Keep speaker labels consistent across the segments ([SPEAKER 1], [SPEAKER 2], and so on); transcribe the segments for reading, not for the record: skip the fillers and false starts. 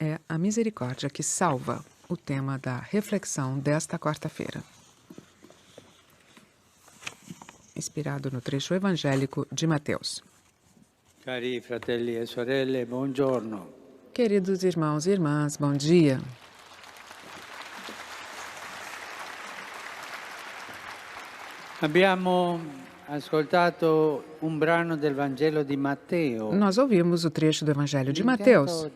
[SPEAKER 1] é a misericórdia que salva, o tema da reflexão desta quarta-feira. Inspirado no trecho evangélico de Mateus.
[SPEAKER 2] Cari fratelli e sorelle, buongiorno.
[SPEAKER 1] Queridos irmãos e irmãs, bom dia.
[SPEAKER 2] Abbiamo ascoltato un brano del Vangelo di Matteo.
[SPEAKER 1] Nós ouvimos o trecho do Evangelho de Mateus.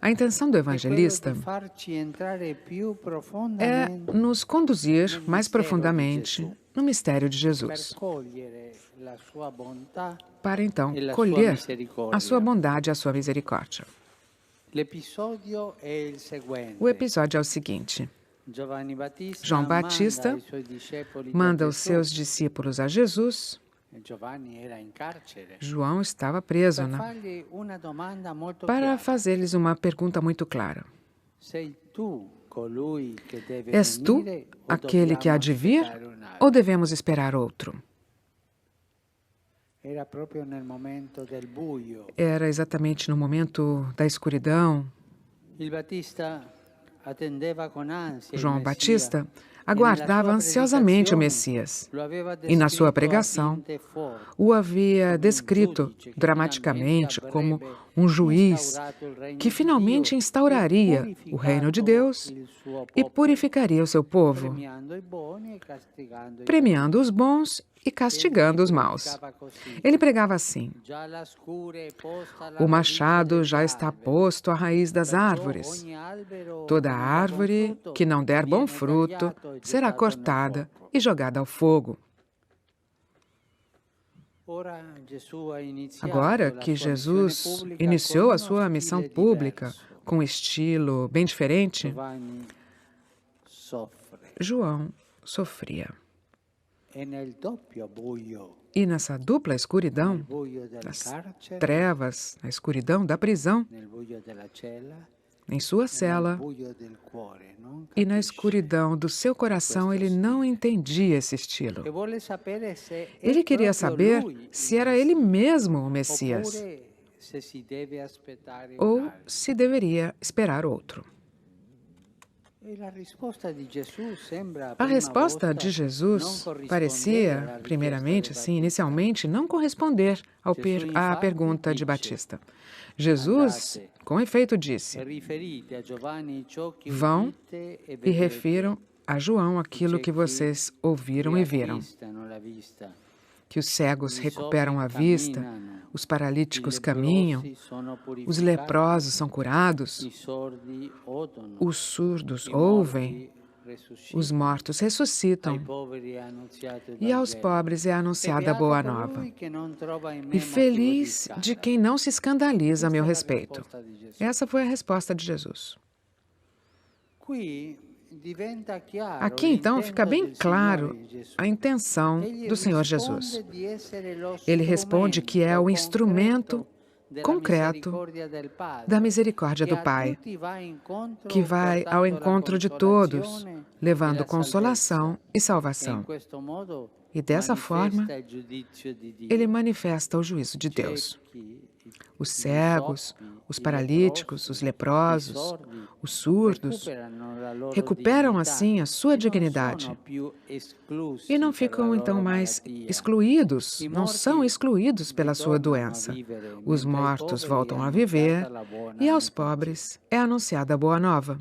[SPEAKER 1] A intenção do evangelista é nos conduzir mais profundamente no mistério de Jesus, para então colher a sua bondade e a sua misericórdia. O episódio é o seguinte: João Batista manda os seus discípulos a Jesus. João estava preso, para fazer-lhes uma pergunta muito clara. És tu aquele que há de vir, ou devemos esperar outro? Era exatamente no momento da escuridão. João Batista aguardava ansiosamente o Messias e, na sua pregação, o havia descrito dramaticamente como um juiz que finalmente instauraria o reino de Deus e purificaria o seu povo, premiando os bons e castigando os maus. Ele pregava assim: o machado já está posto à raiz das árvores. Toda árvore que não der bom fruto será cortada e jogada ao fogo. Agora que Jesus iniciou a sua missão pública com um estilo bem diferente, João sofria. E nessa dupla escuridão, nas trevas, na escuridão da prisão, em sua cela e na escuridão do seu coração, ele não entendia esse estilo. Ele queria saber se era ele mesmo o Messias ou se deveria esperar outro. A resposta de Jesus parecia, primeiramente, inicialmente, não corresponder à pergunta de Batista. Jesus, com efeito, disse: vão e refiram a João aquilo que vocês ouviram e viram. Que os cegos recuperam a vista, os paralíticos caminham, os leprosos são curados, os surdos ouvem, os mortos ressuscitam, e aos pobres é anunciada a boa nova. E feliz de quem não se escandaliza a meu respeito. Essa foi a resposta de Jesus. Aqui, então, fica bem claro a intenção do Senhor Jesus. Ele responde que é o instrumento concreto da misericórdia do Pai, que vai ao encontro de todos, levando consolação e salvação. E dessa forma, ele manifesta o juízo de Deus. Os cegos, os paralíticos, os leprosos, os surdos, recuperam assim a sua dignidade e não ficam então mais excluídos, não são excluídos pela sua doença. Os mortos voltam a viver e aos pobres é anunciada a boa nova.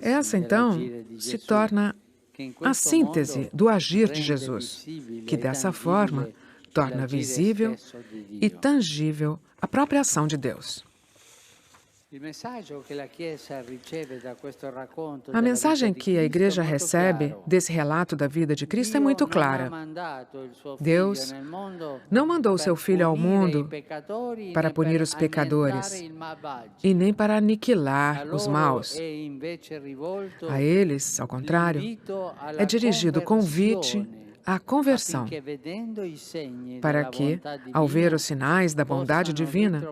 [SPEAKER 1] Essa então se torna a síntese do agir de Jesus, que dessa forma torna visível e tangível a própria ação de Deus. A mensagem que a Igreja recebe desse relato da vida de Cristo é muito clara. Deus não mandou seu Filho ao mundo para punir os pecadores e nem para aniquilar os maus. A eles, ao contrário, é dirigido o convite à conversão, para que, ao ver os sinais da bondade divina,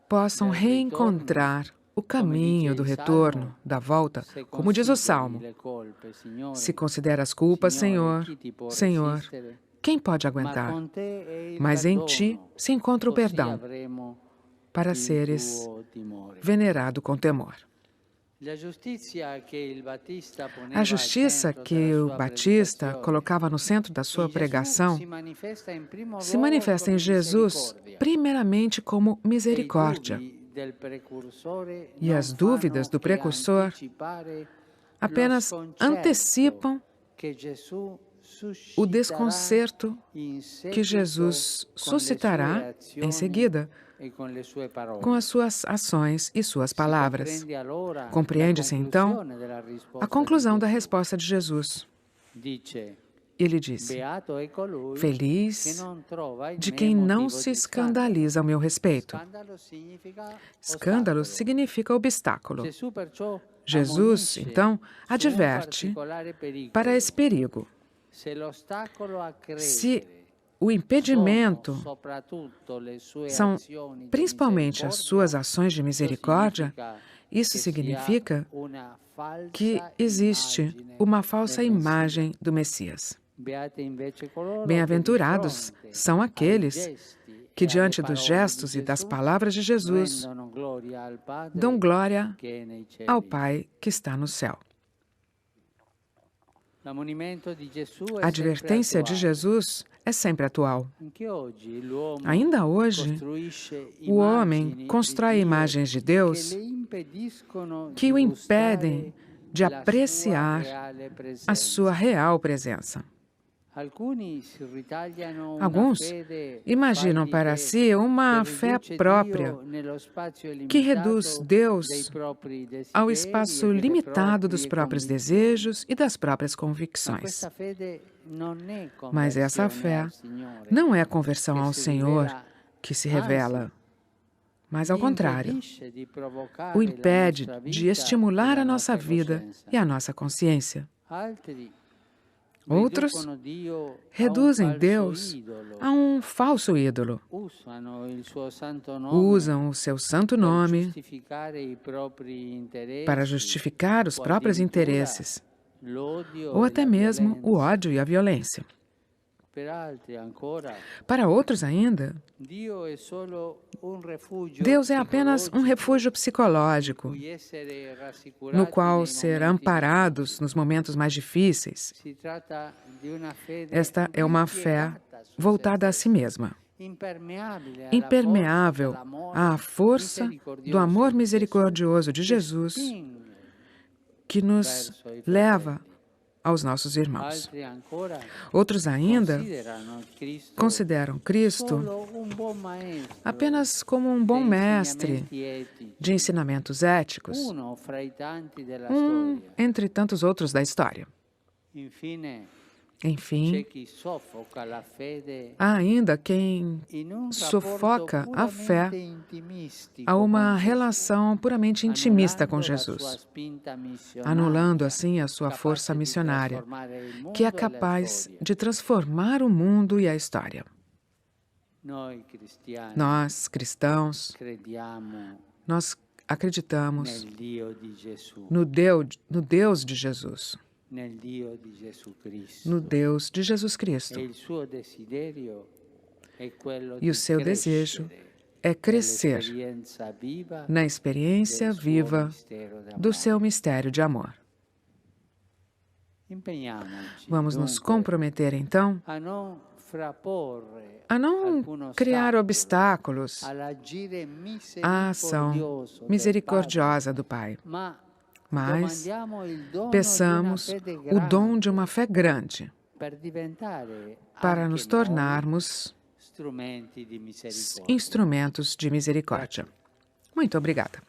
[SPEAKER 1] possam reencontrar o caminho do retorno, da volta, como diz o Salmo. Se considera as culpas, Senhor, Senhor, quem pode aguentar? Mas em ti se encontra o perdão, para seres venerado com temor. A justiça que o Batista colocava no centro da sua pregação se manifesta em Jesus primeiramente como misericórdia. E as dúvidas do precursor apenas antecipam o desconcerto que Jesus suscitará em seguida com as suas ações e suas palavras. Compreende-se, então, a conclusão da resposta de Jesus. Ele disse: feliz de quem não se escandaliza ao meu respeito. Escândalo significa obstáculo. Jesus, então, adverte para esse perigo. Se o impedimento são principalmente as suas ações de misericórdia, isso significa que existe uma falsa imagem do Messias. Bem-aventurados são aqueles que, diante dos gestos e das palavras de Jesus, dão glória ao Pai que está no céu. A advertência de Jesus é sempre atual. Ainda hoje, o homem constrói imagens de Deus que o impedem de apreciar a sua real presença. Alguns imaginam para si uma fé própria que reduz Deus ao espaço limitado dos próprios desejos e das próprias convicções. Mas essa fé não é a conversão ao Senhor que se revela, mas ao contrário, o impede de estimular a nossa vida e a nossa consciência. Outros reduzem Deus a um falso ídolo. Usam o seu santo nome para justificar os próprios interesses, ou até mesmo o ódio e a violência. Para outros ainda, Deus é apenas um refúgio psicológico, no qual ser amparados nos momentos mais difíceis. Esta é uma fé voltada a si mesma, impermeável à força do amor misericordioso de Jesus, que nos leva aos nossos irmãos. Outros ainda consideram Cristo apenas como um bom mestre de ensinamentos éticos, entre tantos outros da história. Enfim, há ainda quem sufoca a fé a uma relação puramente intimista com Jesus, anulando assim a sua força missionária, que é capaz de transformar o mundo e a história. Nós, cristãos, nós acreditamos no Deus de Jesus, no Deus de Jesus Cristo. E o seu desejo é crescer na experiência viva do seu mistério de amor. Vamos nos comprometer, então, a não criar obstáculos à ação misericordiosa do Pai, mas peçamos o dom de uma fé grande para nos tornarmos instrumentos de misericórdia. Muito obrigada.